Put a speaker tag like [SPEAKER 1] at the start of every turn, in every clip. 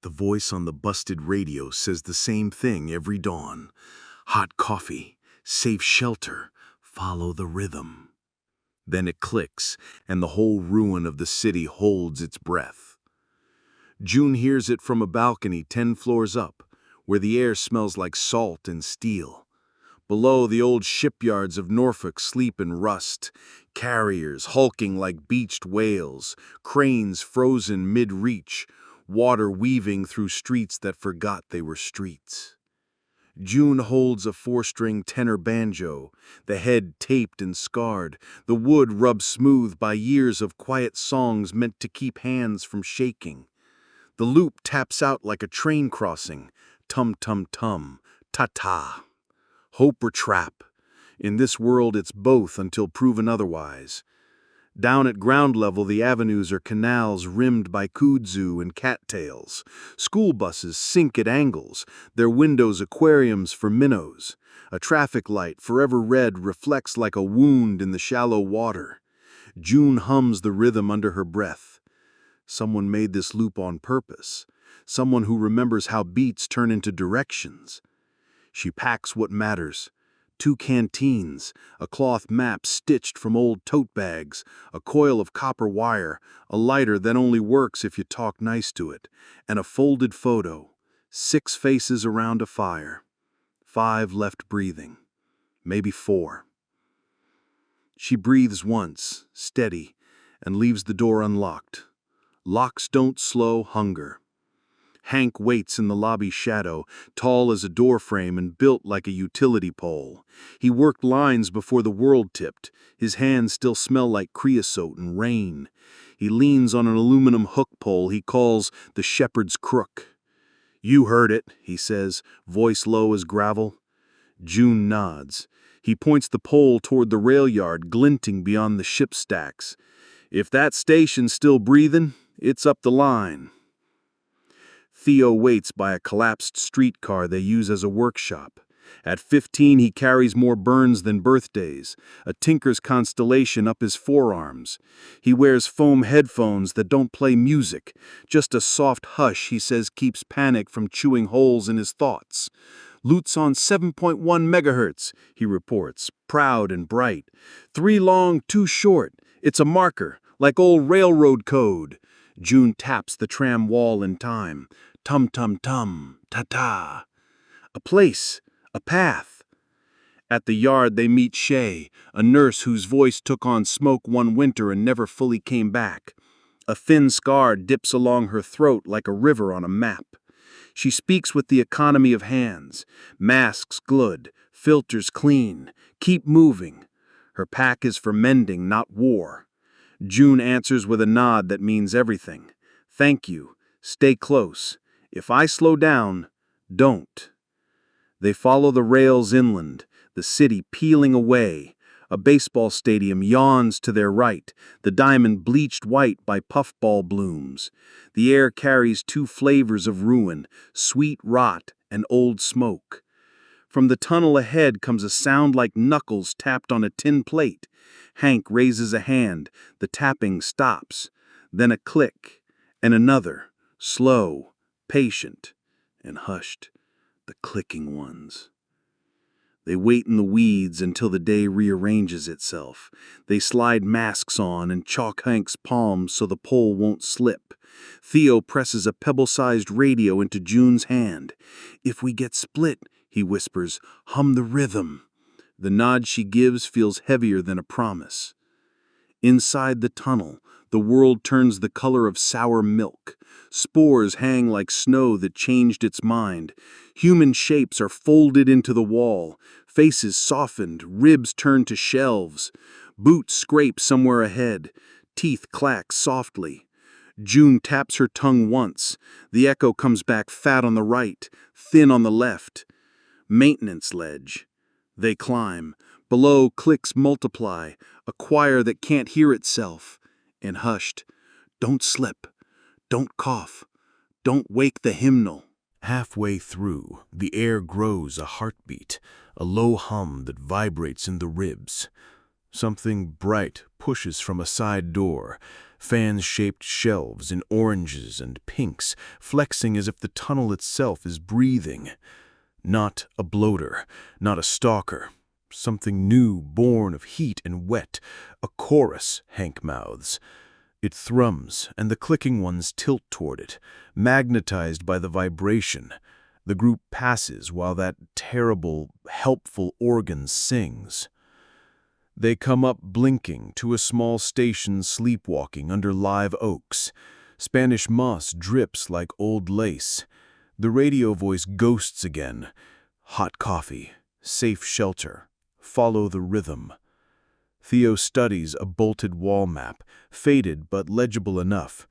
[SPEAKER 1] The voice on the busted radio says the same thing every dawn. Hot coffee, safe shelter, follow the rhythm. Then it clicks, and the whole ruin of the city holds its breath. June hears it from a balcony 10 floors up, where the air smells like salt and steel. Below, the old shipyards of Norfolk sleep in rust, carriers hulking like beached whales, cranes frozen mid-reach, water weaving through streets that forgot they were streets. June holds a 4-string tenor banjo, the head taped and scarred, the wood rubbed smooth by years of quiet songs meant to keep hands from shaking. The loop taps out like a train crossing, tum-tum-tum, ta-ta. Hope or trap. In this world it's both until proven otherwise. Down at ground level the avenues are canals rimmed by kudzu and cattails. School buses sink at angles, their windows aquariums for minnows. A traffic light, forever red, reflects like a wound in the shallow water. June hums the rhythm under her breath. Someone made this loop on purpose. Someone who remembers how beats turn into directions. She packs what matters. 2 canteens, a cloth map stitched from old tote bags, a coil of copper wire, a lighter that only works if you talk nice to it, and a folded photo. 6 faces around a fire. 5 left breathing. Maybe 4. She breathes once, steady, and leaves the door unlocked. Locks don't slow hunger. Hank waits in the lobby shadow, tall as a doorframe and built like a utility pole. He worked lines before the world tipped. His hands still smell like creosote and rain. He leans on an aluminum hook pole he calls the shepherd's crook. "You heard it," he says, voice low as gravel. June nods. He points the pole toward the rail yard glinting beyond the ship stacks. "If that station's still breathing, it's up the line." Theo waits by a collapsed streetcar they use as a workshop. At 15, he carries more burns than birthdays, a tinker's constellation up his forearms. He wears foam headphones that don't play music, just a soft hush he says keeps panic from chewing holes in his thoughts. "Loot's on 7.1 megahertz, he reports, proud and bright. 3 long, 2 short. It's a marker, like old railroad code." June taps the tram wall in time. Tum-tum-tum, ta-ta. A place, a path. At the yard they meet Shay, a nurse whose voice took on smoke one winter and never fully came back. A thin scar dips along her throat like a river on a map. She speaks with the economy of hands. Masks good, filters clean. Keep moving. Her pack is for mending, not war. June answers with a nod that means everything. "Thank you. Stay close. If I slow down, don't." They follow the rails inland, the city peeling away. A baseball stadium yawns to their right, the diamond bleached white by puffball blooms. The air carries 2 flavors of ruin, sweet rot and old smoke. From the tunnel ahead comes a sound like knuckles tapped on a tin plate. Hank raises a hand. The tapping stops. Then a click, and another, slow, patient, and hushed, the clicking ones. They wait in the weeds until the day rearranges itself. They slide masks on and chalk Hank's palms so the pole won't slip. Theo presses a pebble-sized radio into June's hand. "If we get split," he whispers, "hum the rhythm." The nod she gives feels heavier than a promise. Inside the tunnel, the world turns the color of sour milk. Spores hang like snow that changed its mind. Human shapes are folded into the wall. Faces softened, ribs turned to shelves. Boots scrape somewhere ahead. Teeth clack softly. June taps her tongue once. The echo comes back fat on the right, thin on the left. Maintenance ledge. They climb. Below, clicks multiply, a choir that can't hear itself. And hushed, "Don't slip. Don't cough. Don't wake the hymnal." Halfway through, the air grows a heartbeat, a low hum that vibrates in the ribs. Something bright pushes from a side door, fan-shaped shelves in oranges and pinks, flexing as if the tunnel itself is breathing. Not a bloater, not a stalker. Something new, born of heat and wet. A chorus, Hank mouths. It thrums, and the clicking ones tilt toward it, magnetized by the vibration. The group passes while that terrible, helpful organ sings. They come up blinking to a small station sleepwalking under live oaks. Spanish moss drips like old lace. The radio voice ghosts again. Hot coffee, safe shelter, follow the rhythm. Theo studies a bolted wall map, faded but legible enough.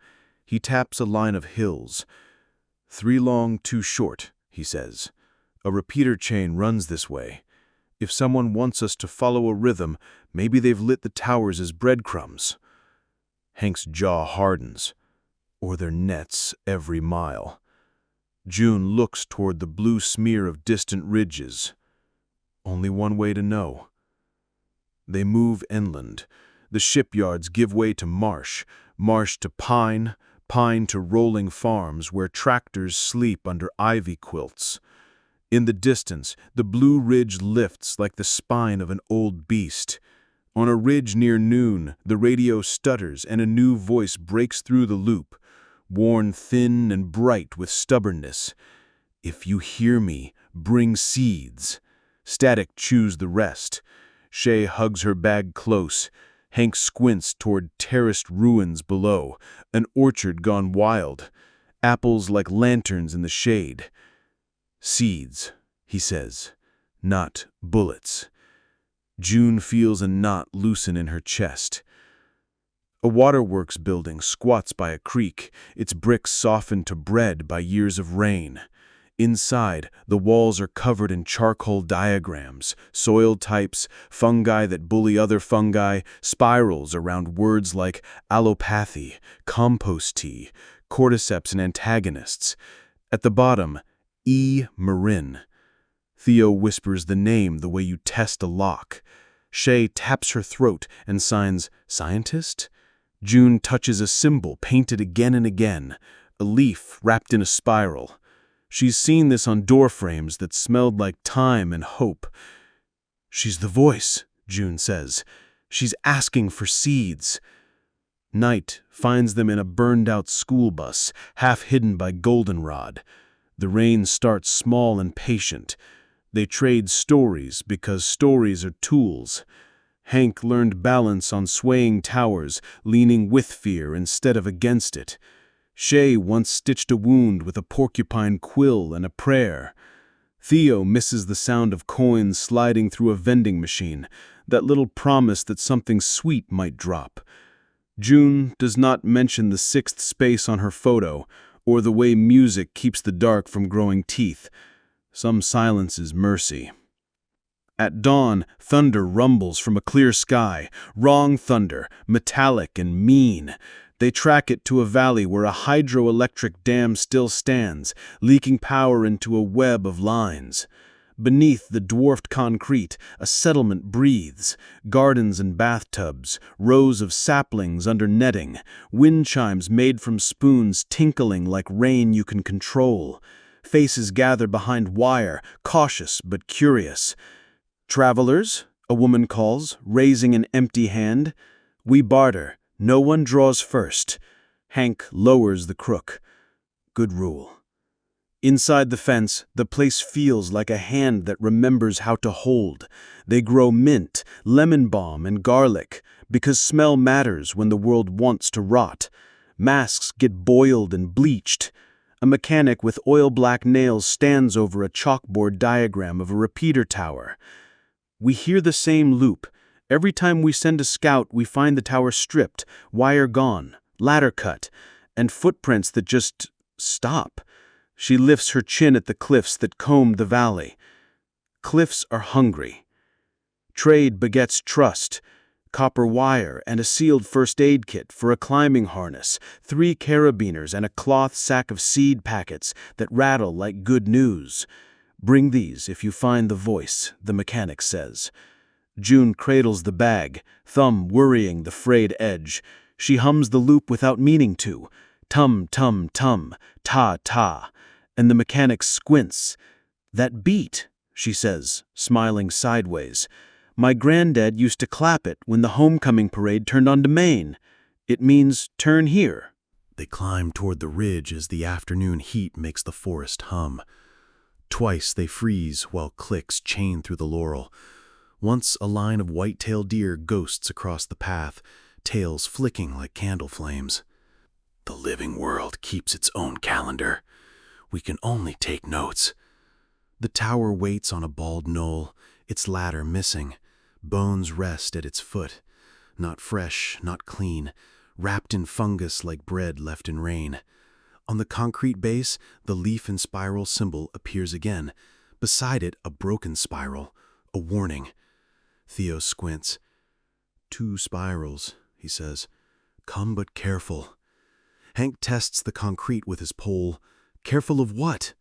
[SPEAKER 1] He taps a line of hills. 3 long, 2 short, he says. A repeater chain runs this way. If someone wants us to follow a rhythm, maybe they've lit the towers as breadcrumbs. Hank's jaw hardens. Or their nets every mile. June looks toward the blue smear of distant ridges. Only one way to know. They move inland. The shipyards give way to marsh, marsh to pine, pine to rolling farms where tractors sleep under ivy quilts. In the distance, the blue ridge lifts like the spine of an old beast. On a ridge near noon, the radio stutters and a new voice breaks through the loop, worn thin and bright with stubbornness. If you hear me, bring seeds. Static chews the rest. Shay hugs her bag close. Hank squints toward terraced ruins below, an orchard gone wild. Apples like lanterns in the shade. Seeds, he says, not bullets. June feels a knot loosen in her chest. A waterworks building squats by a creek, its bricks softened to bread by years of rain. Inside, the walls are covered in charcoal diagrams, soil types, fungi that bully other fungi, spirals around words like allopathy, compost tea, cordyceps and antagonists. At the bottom, Marin. Theo whispers the name the way you test a lock. Shay taps her throat and signs, "Scientist?" June touches a symbol painted again and again, a leaf wrapped in a spiral. She's seen this on doorframes that smelled like time and hope. She's the voice, June says. She's asking for seeds. Night finds them in a burned-out school bus, half hidden by goldenrod. The rain starts small and patient. They trade stories because stories are tools. Hank learned balance on swaying towers, leaning with fear instead of against it. Shay once stitched a wound with a porcupine quill and a prayer. Theo misses the sound of coins sliding through a vending machine, that little promise that something sweet might drop. June does not mention the 6th space on her photo, or the way music keeps the dark from growing teeth. Some silence is mercy. At dawn, thunder rumbles from a clear sky, wrong thunder, metallic and mean. They track it to a valley where a hydroelectric dam still stands, leaking power into a web of lines. Beneath the dwarfed concrete, a settlement breathes. Gardens and bathtubs, rows of saplings under netting, wind chimes made from spoons tinkling like rain you can control. Faces gather behind wire, cautious but curious. "Travelers," a woman calls, raising an empty hand. "We barter. No one draws first." Hank lowers the crook. Good rule. Inside the fence, the place feels like a hand that remembers how to hold. They grow mint, lemon balm, and garlic, because smell matters when the world wants to rot. Masks get boiled and bleached. A mechanic with oil-black nails stands over a chalkboard diagram of a repeater tower. We hear the same loop. Every time we send a scout, we find the tower stripped, wire gone, ladder cut, and footprints that just stop. She lifts her chin at the cliffs that combed the valley. Cliffs are hungry. Trade begets trust. Copper wire and a sealed first aid kit for a climbing harness, 3 carabiners and a cloth sack of seed packets that rattle like good news. "Bring these if you find the voice," the mechanic says.
[SPEAKER 2] June cradles the bag, thumb worrying the frayed edge. She hums the loop without meaning to. Tum, tum, tum, ta, ta. And the mechanic squints. That beat, she says, smiling sideways. My granddad used to clap it when the homecoming parade turned onto Main. It means turn here.
[SPEAKER 1] They climb toward the ridge as the afternoon heat makes the forest hum. Twice they freeze while clicks chain through the laurel. Once a line of white-tailed deer ghosts across the path, tails flicking like candle flames. The living world keeps its own calendar. We can only take notes. The tower waits on a bald knoll, its ladder missing. Bones rest at its foot. Not fresh, not clean, wrapped in fungus like bread left in rain. On the concrete base, the leaf and spiral symbol appears again. Beside it, a broken spiral, a warning. Theo squints. 2 spirals, he says. Come but careful. Hank tests the concrete with his pole. Careful of what?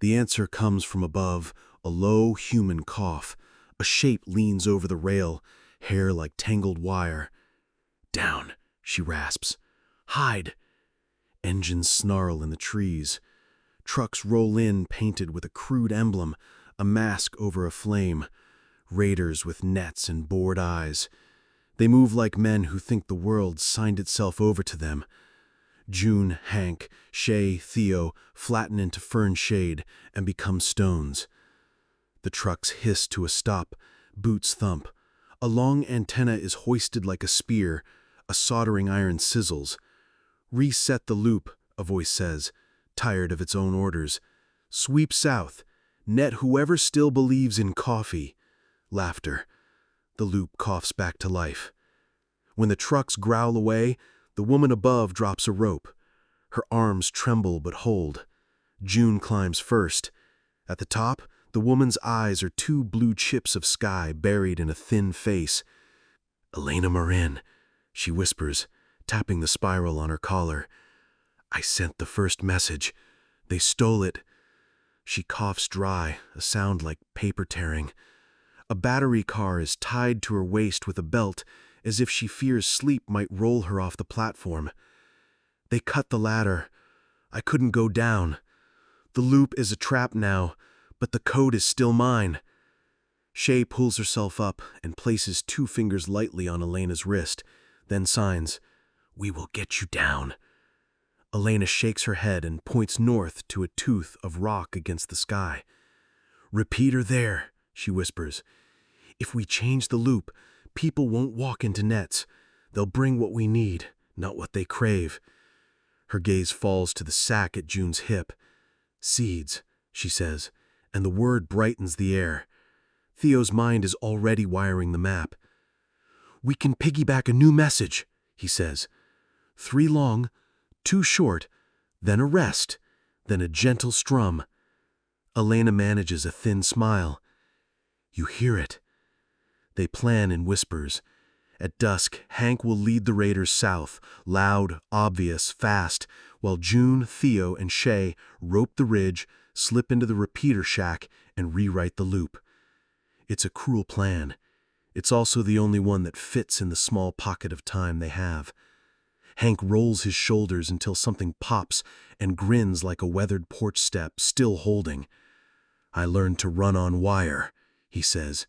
[SPEAKER 1] The answer comes from above, a low human cough. A shape leans over the rail, hair like tangled wire. Down, she rasps. Hide. Engines snarl in the trees. Trucks roll in painted with a crude emblem, a mask over a flame. Raiders with nets and bored eyes. They move like men who think the world signed itself over to them. June, Hank, Shay, Theo flatten into fern shade and become stones. The trucks hiss to a stop, boots thump. A long antenna is hoisted like a spear, a soldering iron sizzles. Reset the loop, a voice says, tired of its own orders. Sweep south, net whoever still believes in coffee. Laughter. The loop coughs back to life. When the trucks growl away, the woman above drops a rope. Her arms tremble but hold. June climbs first. At the top, the woman's eyes are 2 blue chips of sky buried in a thin face. Elena Marin, she whispers, tapping the spiral on her collar. I sent the first message. They stole it. She coughs dry, a sound like paper tearing. A battery car is tied to her waist with a belt, as if she fears sleep might roll her off the platform. They cut the ladder. I couldn't go down. The loop is a trap now, but the code is still mine. Shay pulls herself up and places 2 fingers lightly on Elena's wrist, then signs, We will get you down. Elena shakes her head and points north to a tooth of rock against the sky. Repeater there, she whispers. If we change the loop, people won't walk into nets. They'll bring what we need, not what they crave. Her gaze falls to the sack at June's hip. Seeds, she says, and the word brightens the air. Theo's mind is already wiring the map. We can piggyback a new message, he says. 3 long, 2 short, then a rest, then a gentle strum. Elena manages a thin smile. You hear it. They plan in whispers. At dusk, Hank will lead the raiders south, loud, obvious, fast, while June, Theo, and Shay rope the ridge, slip into the repeater shack, and rewrite the loop. It's a cruel plan. It's also the only one that fits in the small pocket of time they have. Hank rolls his shoulders until something pops and grins like a weathered porch step, still holding. I learned to run on wire, he says.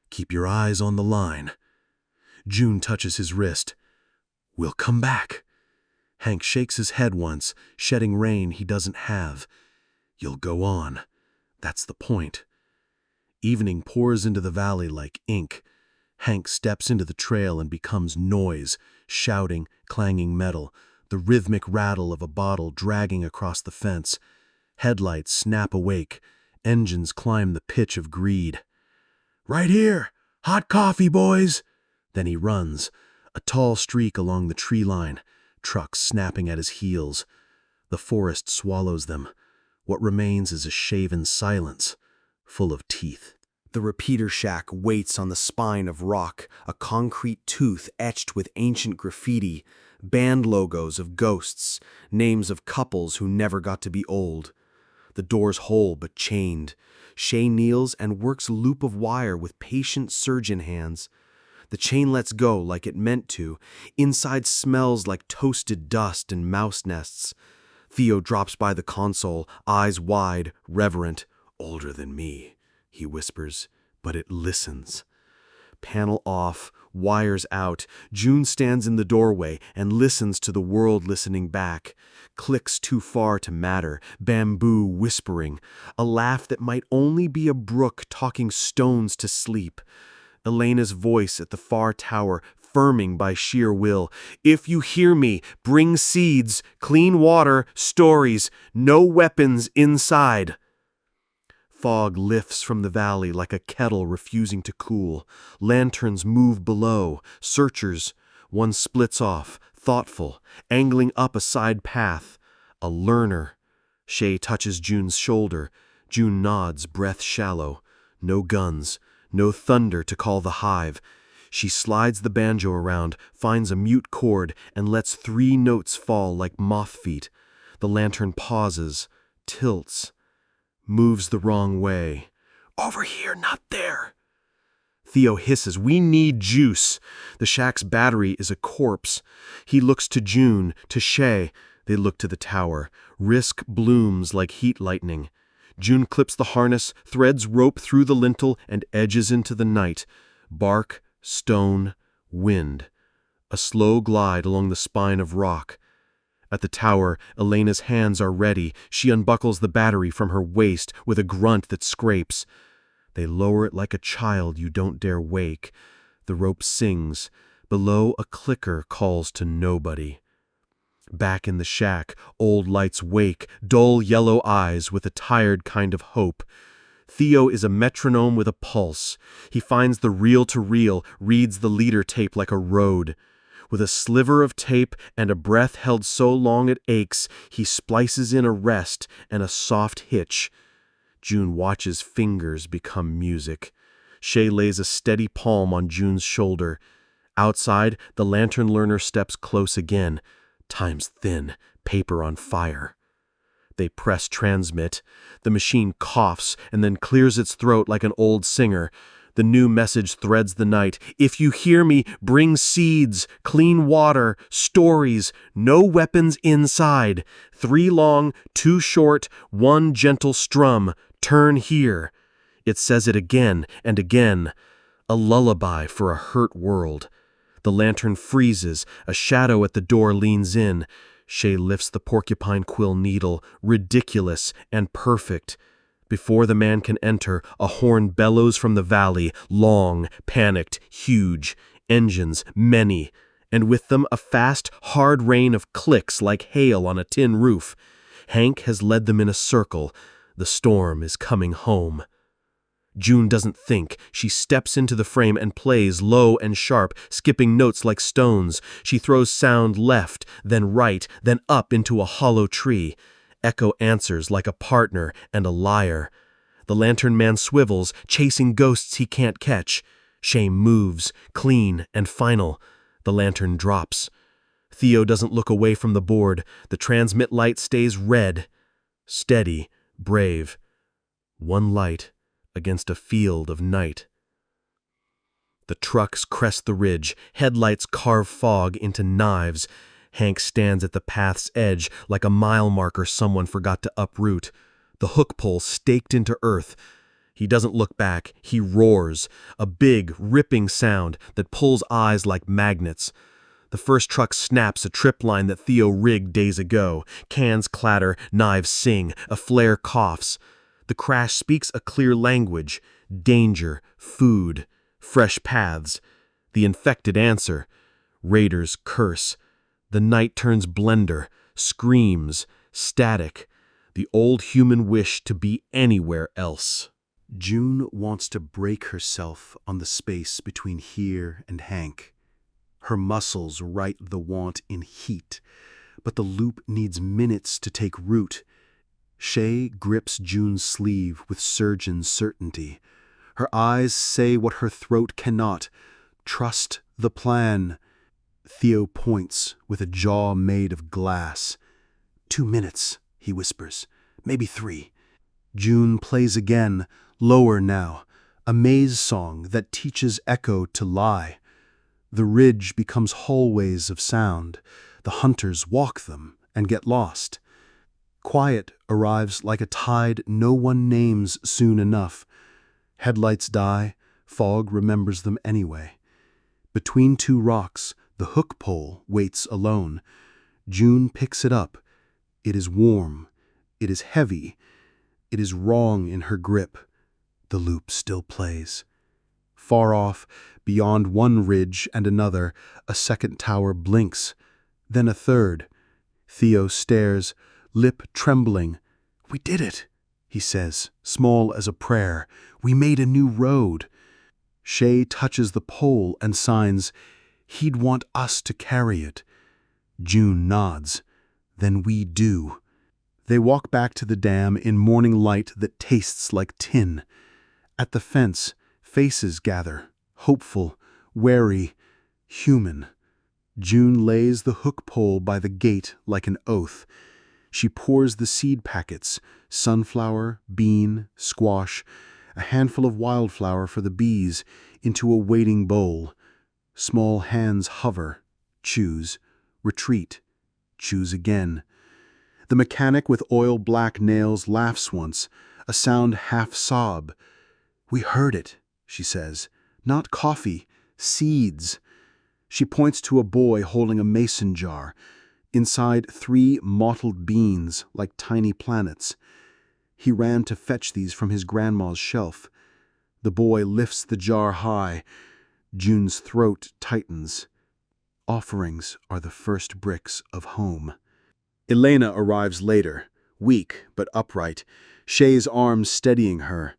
[SPEAKER 1] Keep your eyes on the line. June touches his wrist. We'll come back. Hank shakes his head once, shedding rain he doesn't have. You'll go on. That's the point. Evening pours into the valley like ink. Hank steps into the trail and becomes noise, shouting, clanging metal, the rhythmic rattle of a bottle dragging across the fence. Headlights snap awake. Engines climb the pitch of greed. Right here! Hot coffee, boys! Then he runs, a tall streak along the tree line, trucks snapping at his heels. The forest swallows them. What remains is a shaven silence, full of teeth. The repeater shack waits on the spine of rock, a concrete tooth etched with ancient graffiti, band logos of ghosts, names of couples who never got to be old.
[SPEAKER 2] The door's whole but chained. Shay kneels and works a loop of wire with patient surgeon hands. The chain lets go like it meant to. Inside smells like toasted dust and mouse nests. Theo drops by the console, eyes wide, reverent. "Older than me," he whispers, but it listens. Panel off, wires out. June stands in the doorway and listens to the world listening back. Clicks too far to matter, bamboo whispering, a laugh that might only be a brook talking stones to sleep. Elena's voice at the far tower, firming by sheer will. "If you hear me, bring seeds, clean water, stories, no weapons inside." Fog lifts from the valley like a kettle refusing to cool. Lanterns move below, searchers. One splits off, thoughtful, angling up a side path. A learner. Shay touches June's shoulder. June nods, breath shallow. No guns, no thunder to call the hive. She slides the banjo around, finds a mute chord, and lets 3 notes fall like moth feet. The lantern pauses, tilts. Moves the wrong way. "Over here, not there." Theo hisses, "We need juice." The shack's battery is a corpse. He looks to June, to Shay. They look to the tower. Risk blooms like heat lightning. June clips the harness, threads rope through the lintel, and edges into the night. Bark, stone, wind. A slow glide along the spine of rock. At the tower, Elena's hands are ready. She unbuckles the battery from her waist with a grunt that scrapes. They lower it like a child you don't dare wake. The rope sings. Below, a clicker calls to nobody. Back in the shack, old lights wake, dull yellow eyes with a tired kind of hope. Theo is a metronome with a pulse. He finds the reel-to-reel, reads the leader tape like a road. With a sliver of tape and a breath held so long it aches, he splices in a rest and a soft hitch. June watches fingers become music. Shay lays a steady palm on June's shoulder. Outside, the lantern learner steps close again. Time's thin, paper on fire. They press transmit. The machine coughs and then clears its throat like an old singer. The new message threads the night. "If you hear me, bring seeds, clean water, stories, no weapons inside. 3 long, 2 short, 1 gentle strum. Turn here." It says it again and again. A lullaby for a hurt world. The lantern freezes. A shadow at the door leans in. Shay lifts the porcupine quill needle, ridiculous and perfect. Before the man can enter, a horn bellows from the valley, long, panicked, huge, engines, many, and with them a fast, hard rain of clicks like hail on a tin roof. Hank has led them in a circle. The storm is coming home. June doesn't think. She steps into the frame and plays low and sharp, skipping notes like stones. She throws sound left, then right, then up into a hollow tree. Echo answers like a partner and a liar. The lantern man swivels, chasing ghosts he can't catch. Shay moves, clean and final. The lantern drops. Theo doesn't look away from the board. The transmit light stays red. Steady, brave. 1 light against a field of night. The trucks crest the ridge. Headlights carve fog into knives. Hank stands at the path's edge like a mile marker someone forgot to uproot. The hook pole staked into earth. He doesn't look back. He roars, a big, ripping sound that pulls eyes like magnets. The first truck snaps a trip line that Theo rigged days ago. Cans clatter, knives sing, a flare coughs. The crash speaks a clear language. Danger, food, fresh paths. The infected answer. Raiders curse. The night turns blender, screams, static, the old human wish to be anywhere else. June wants to break herself on the space between here and Hank. Her muscles write the want in heat, but the loop needs minutes to take root. Shay grips June's sleeve with surgeon certainty. Her eyes say what her throat cannot. Trust the plan. Theo points with a jaw made of glass. 2 minutes, he whispers. Maybe 3.
[SPEAKER 3] June plays again, lower now, a maze song that teaches echo to lie. The ridge becomes hallways of sound. The hunters walk them and get lost. Quiet arrives like a tide no one names soon enough. Headlights die, fog remembers them anyway. Between two rocks, the hook pole waits alone. June picks it up. It is warm. It is heavy. It is wrong in her grip. The loop still plays. Far off, beyond one ridge and another, a second tower blinks. Then a third. Theo stares, lip trembling. "We did it," he says, small as a prayer. "We made a new road." Shay touches the pole and signs, "He'd want us to carry it." June nods. "Then we do." They walk back to the dam in morning light that tastes like tin. At the fence, faces gather, hopeful, wary, human. June lays the hook pole by the gate like an oath. She pours the seed packets, sunflower, bean, squash, a handful of wildflower for the bees, into a waiting bowl. Small hands hover, choose, retreat, choose again. The mechanic with oil-black nails laughs once, a sound half-sob. "We heard it," she says. "Not coffee, seeds." She points to a boy holding a mason jar. Inside 3 mottled beans like tiny planets. He ran to fetch these from his grandma's shelf. The boy lifts the jar high. June's throat tightens. Offerings are the first bricks of home. Elena arrives later, weak but upright, Shay's arms steadying her.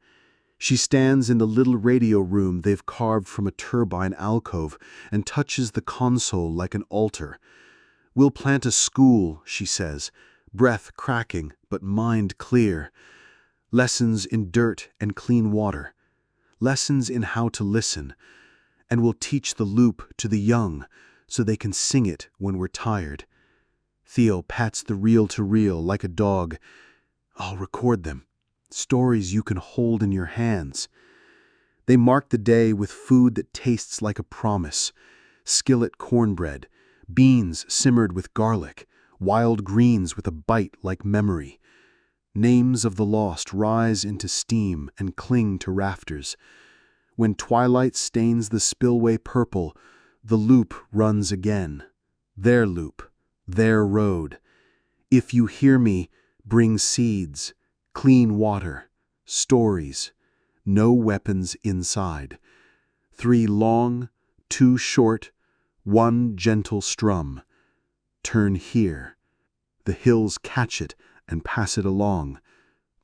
[SPEAKER 3] She stands in the little radio room they've carved from a turbine alcove and touches the console like an altar. "We'll plant a school," she says, breath cracking but mind clear. Lessons in dirt and clean water. Lessons in how to listen. And we'll teach the loop to the young so they can sing it when we're tired. Theo pats the reel-to-reel like a dog. "I'll record them. Stories you can hold in your hands." They mark the day with food that tastes like a promise. Skillet cornbread, beans simmered with garlic, wild greens with a bite like memory. Names of the lost rise into steam and cling to rafters. When twilight stains the spillway purple, the loop runs again. Their loop. Their road. If you hear me, bring seeds, clean water, stories, no weapons inside. 3 long, 2 short, 1 gentle strum. Turn here. The hills catch it and pass it along,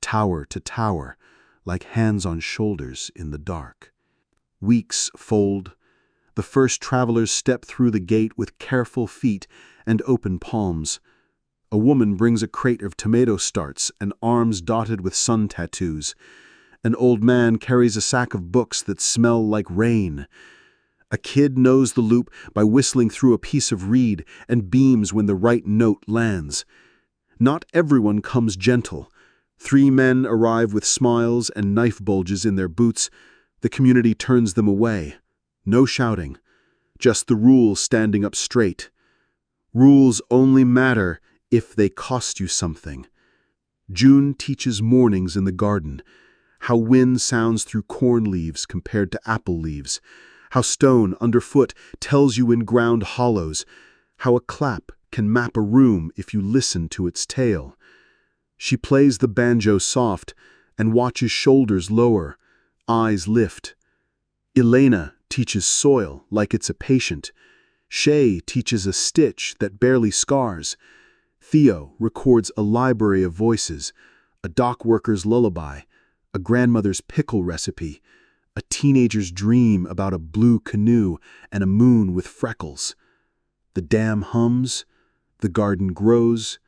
[SPEAKER 3] tower to tower, like hands on shoulders in the dark. Weeks fold. The first travelers step through the gate with careful feet and open palms. A woman brings a crate of tomato starts and arms dotted with sun tattoos. An old man carries a sack of books that smell like rain. A kid knows the loop by whistling through a piece of reed and beams when the right note lands. Not everyone comes gentle. 3 men arrive with smiles and knife bulges in their boots. The community turns them away. No shouting. Just the rules standing up straight. Rules only matter if they cost you something. June teaches mornings in the garden. How wind sounds through corn leaves compared to apple leaves. How stone underfoot tells you in ground hollows. How a clap can map a room if you listen to its tail. She plays the banjo soft and watches shoulders lower, eyes lift. Elena teaches soil like it's a patient. Shay teaches a stitch that barely scars. Theo records a library of voices, a dock worker's lullaby, a grandmother's pickle recipe, a teenager's dream about a blue canoe and a moon with freckles. The dam hums, the garden grows,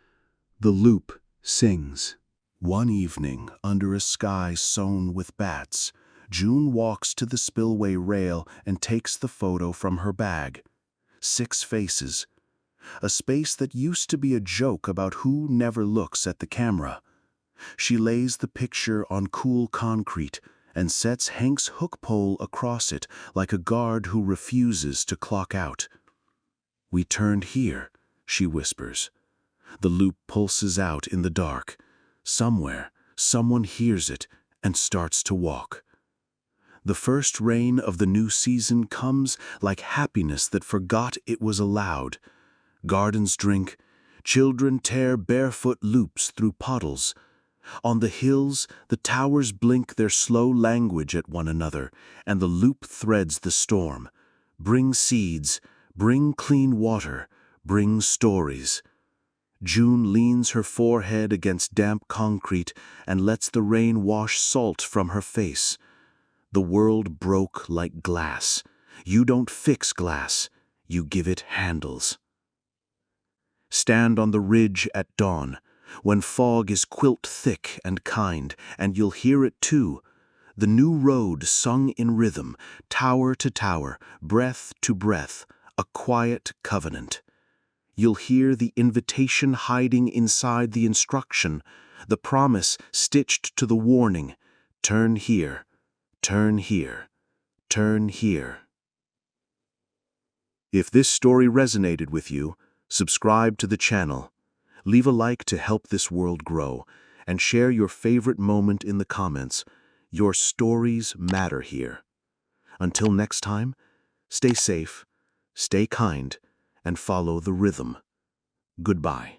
[SPEAKER 3] the loop sings. One evening, under a sky sown with bats, June walks to the spillway rail and takes the photo from her bag. 6 faces. A space that used to be a joke about who never looks at the camera.
[SPEAKER 2] She lays the picture on cool concrete and sets Hank's hook pole across it like a guard who refuses to clock out. "We turned here," she whispers. The loop pulses out in the dark. Somewhere, someone hears it and starts to walk. The first rain of the new season comes like happiness that forgot it was allowed. Gardens drink, children tear barefoot loops through puddles. On the hills, the towers blink their slow language at one another, and the loop threads the storm. Bring seeds, bring clean water, bring stories. June leans her forehead against damp concrete and lets the rain wash salt from her face. The world broke like glass. You don't fix glass, you give it handles. Stand on the ridge at dawn, when fog is quilt thick and kind, and you'll hear it too. The new road sung in rhythm, tower to tower, breath to breath, a quiet covenant. You'll hear the invitation hiding inside the instruction, the promise stitched to the warning, turn here, turn here, turn here. If this story resonated with you, subscribe to the channel, leave a like to help this world grow, and share your favorite moment in the comments. Your stories matter here. Until next time, stay safe, stay kind, and follow the rhythm. Goodbye.